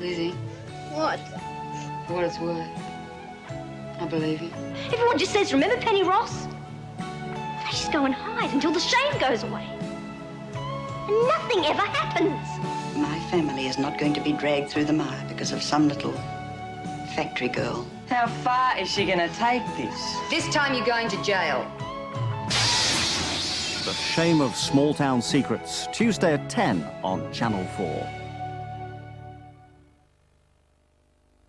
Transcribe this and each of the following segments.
Lizzie, What? for what it's worth, I believe you. Everyone just says, remember Penny Ross? They just go and hide until the shame goes away. And nothing ever happens. My family is not going to be dragged through the mire because of some little factory girl. How far is she gonna take this? This time you're going to jail. The Shame of Small Town Secrets, Tuesday at 10 on Channel 4.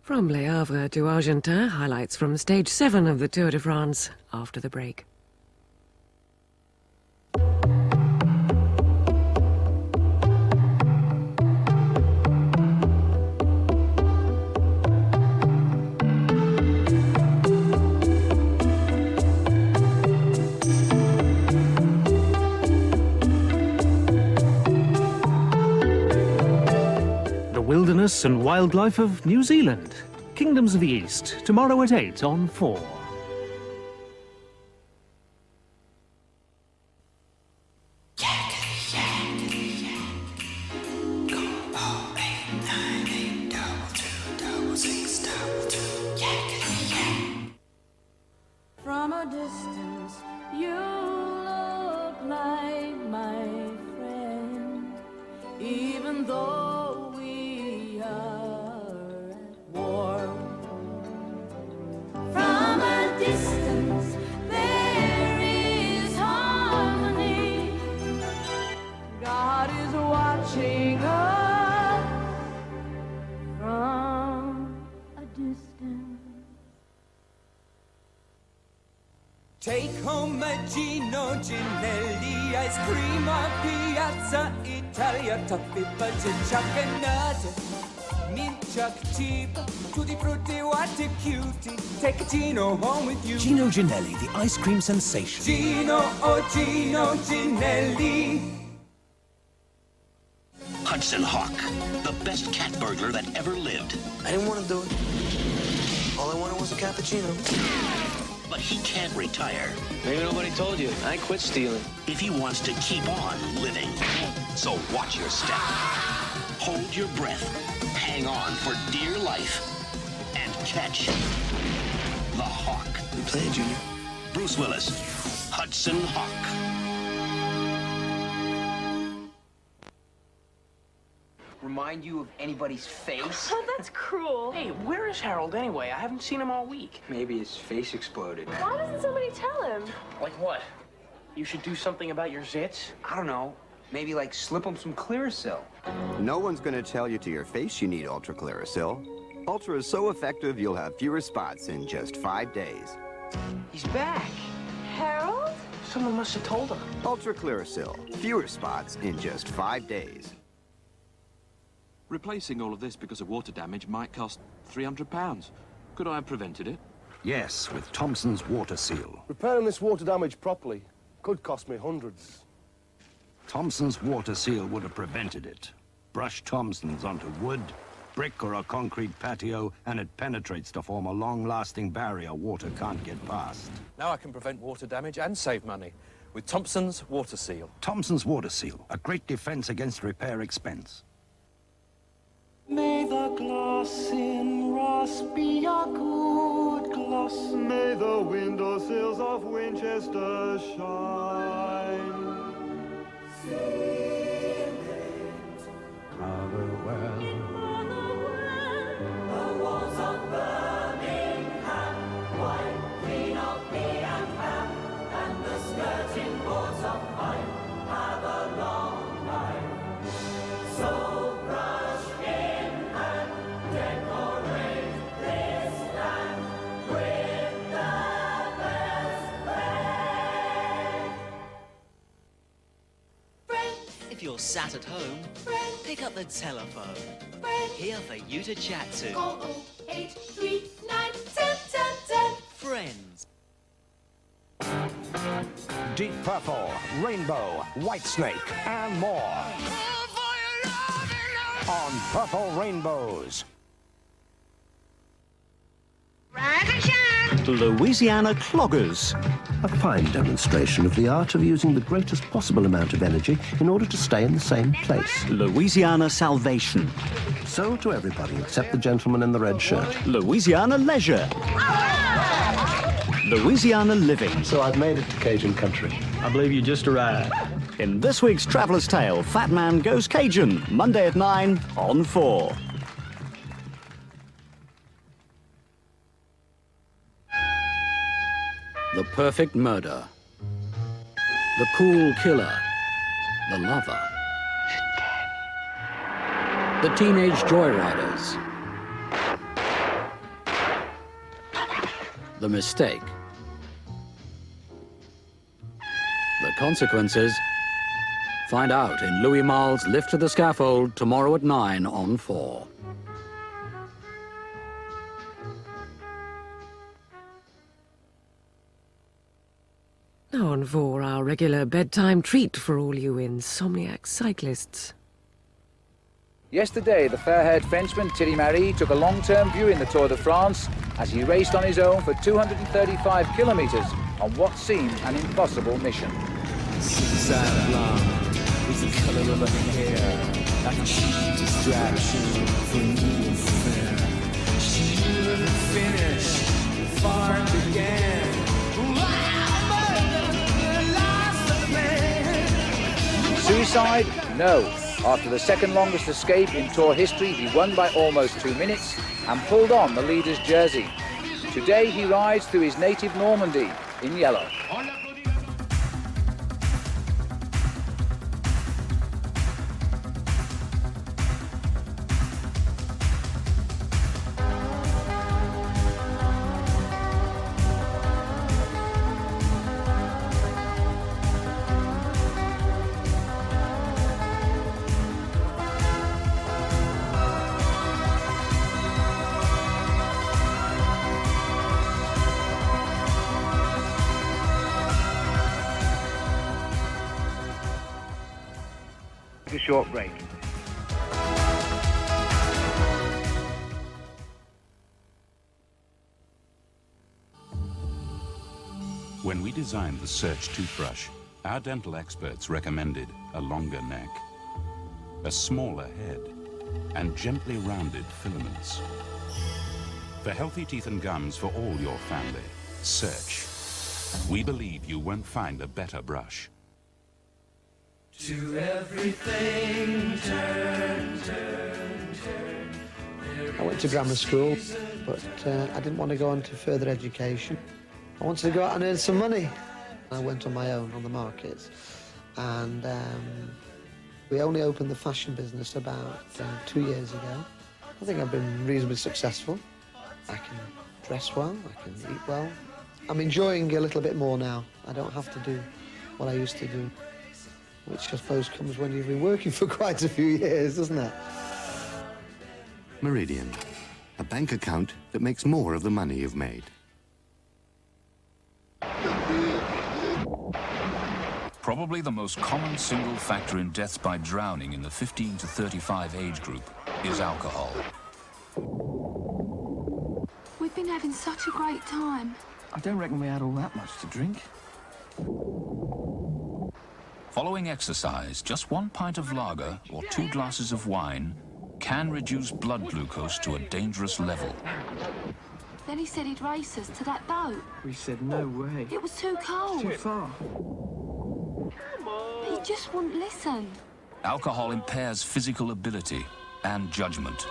From Le Havre to Argentin, highlights from Stage 7 of the Tour de France after the break. Wilderness and wildlife of New Zealand. Kingdoms of the East, tomorrow at 8 on 4. From a distance, you look like my friend, even though we are at war. From a distance, there is harmony. God is watching us from a distance. Take home a Gino Ginelli, ice cream on Piazza Italia, toffee budget, chocolate, mint chuck cheap, tutti frutti, what a cutie, take a Gino home with you. Gino Ginelli, the ice cream sensation. Gino, oh Gino Ginelli. Hudson Hawk, the best cat burglar that ever lived. I didn't want to do it. All I wanted was a cappuccino. But he can't retire. Maybe nobody told you. I quit stealing. If he wants to keep on living. So watch your step. Hold your breath. Hang on for dear life. And catch the Hawk. We played, Junior. Bruce Willis, Hudson Hawk. Remind you of anybody's face? Oh, that's cruel. Hey, where is Harold anyway? I haven't seen him all week. Maybe his face exploded. Why doesn't somebody tell him? Like what? You should do something about your zits? I don't know. Maybe, like, slip him some Clearasil. No one's going to tell you to your face you need Ultra Clearasil. Ultra is so effective you'll have fewer spots in just 5 days. He's back. Harold? Someone must have told him. Ultra Clearasil. Fewer spots in just 5 days. Replacing all of this because of water damage might cost £300. Could I have prevented it? Yes, with Thompson's Water Seal. Repairing this water damage properly could cost me hundreds. Thompson's Water Seal would have prevented it. Brush Thompson's onto wood, brick or a concrete patio, and it penetrates to form a long-lasting barrier water can't get past. Now I can prevent water damage and save money with Thompson's Water Seal. Thompson's Water Seal, a great defense against repair expense. May the gloss in Ross be a good gloss. May the windowsills of Winchester shine. Cover well. The walls of Birmingham, white, clean of me and ham, and the skirting boards of pine have a long life. So brush in and decorate this land with the best way. If you're sat at home, pick up the telephone. Here for you to chat to. 408391010. Friends. Deep Purple, Rainbow, Whitesnake, and more. On Purple Rainbows. Louisiana Cloggers. A fine demonstration of the art of using the greatest possible amount of energy in order to stay in the same place. Louisiana Salvation. Sold to everybody except the gentleman in the red shirt. Louisiana Leisure. Louisiana Living. So I've made it to Cajun country. I believe you just arrived. In this week's Traveller's Tale, Fat Man Goes Cajun, Monday at 9 on 4. The perfect murder. The cool killer. The lover. The teenage joyriders. The mistake. The consequences. Find out in Louis Malle's Lift to the Scaffold tomorrow at 9 on 4. Now on 4, our regular bedtime treat for all you insomniac cyclists. Yesterday, the fair-haired Frenchman Thierry Marie took a long-term view in the Tour de France as he raced on his own for 235 kilometres on what seemed an impossible mission. Zigzag blonde is the color of her hair, like a cheap distraction for new affair. She never finished, far began. Suicide? No. After the second longest escape in Tour history, he won by almost 2 minutes and pulled on the leader's jersey. Today he rides through his native Normandy in yellow. A short break. When we designed the Search toothbrush, our dental experts recommended a longer neck, a smaller head, and gently rounded filaments. For healthy teeth and gums for all your family, Search. We believe you won't find a better brush. To everything, turn, turn, turn. I went to grammar school, but I didn't want to go on to further education. I wanted to go out and earn some money. I went on my own on the markets, and we only opened the fashion business about 2 years ago. I think I've been reasonably successful. I can dress well, I can eat well. I'm enjoying a little bit more now. I don't have to do what I used to do, which I suppose comes when you've been working for quite a few years, doesn't it? Meridian, a bank account that makes more of the money you've made. Probably the most common single factor in deaths by drowning in the 15 to 35 age group is alcohol. We've been having such a great time. I don't reckon we had all that much to drink. Following exercise, just 1 pint of lager or 2 glasses of wine can reduce blood glucose to a dangerous level. Then he said he'd race us to that boat. We said no way. It was too cold. Too far. He just wouldn't listen. Alcohol impairs physical ability and judgment.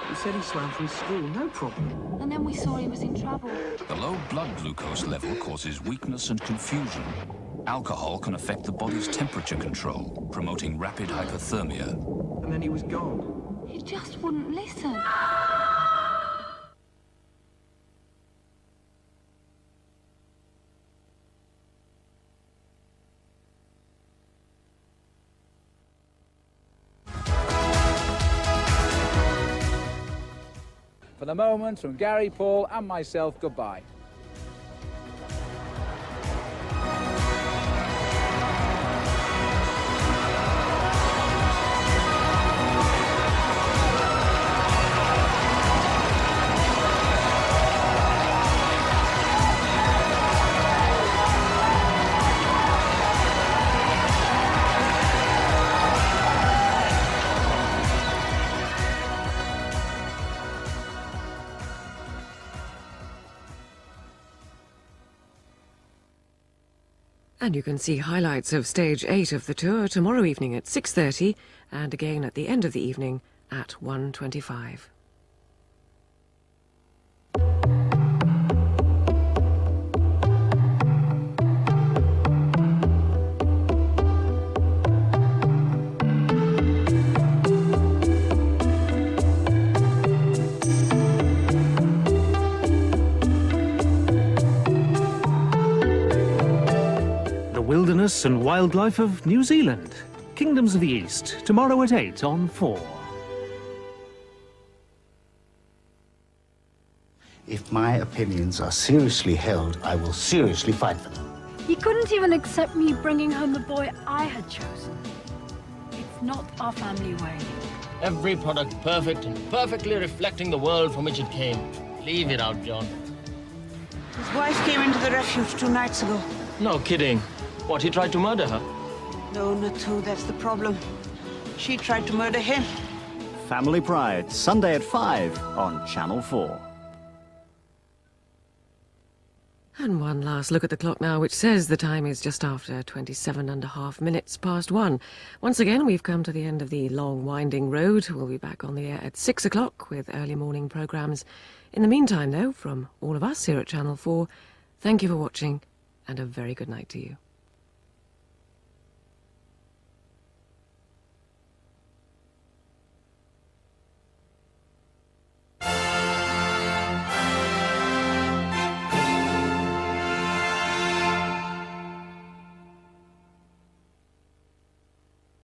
He said he swam from school, no problem. And then we saw he was in trouble. The low blood glucose level causes weakness and confusion. Alcohol can affect the body's temperature control, promoting rapid hypothermia. And then he was gone. He just wouldn't listen. For the moment, from Gary, Paul and myself, goodbye. And you can see highlights of Stage 8 of the tour tomorrow evening at 6:30 and again at the end of the evening at 1:25. Wilderness and Wildlife of New Zealand. Kingdoms of the East, tomorrow at 8 on 4. If my opinions are seriously held, I will seriously fight for them. He couldn't even accept me bringing home the boy I had chosen. It's not our family way. Every product perfect and perfectly reflecting the world from which it came. Leave it out, John. His wife came into the refuge 2 nights ago. No kidding. What, he tried to murder her? No, not two, that's the problem. She tried to murder him. Family Pride, Sunday at 5 on Channel 4. And one last look at the clock now, which says the time is just after 27.5 minutes past 1. Once again, we've come to the end of the long, winding road. We'll be back on the air at 6 o'clock with early morning programmes. In the meantime, though, from all of us here at Channel 4, thank you for watching and a very good night to you.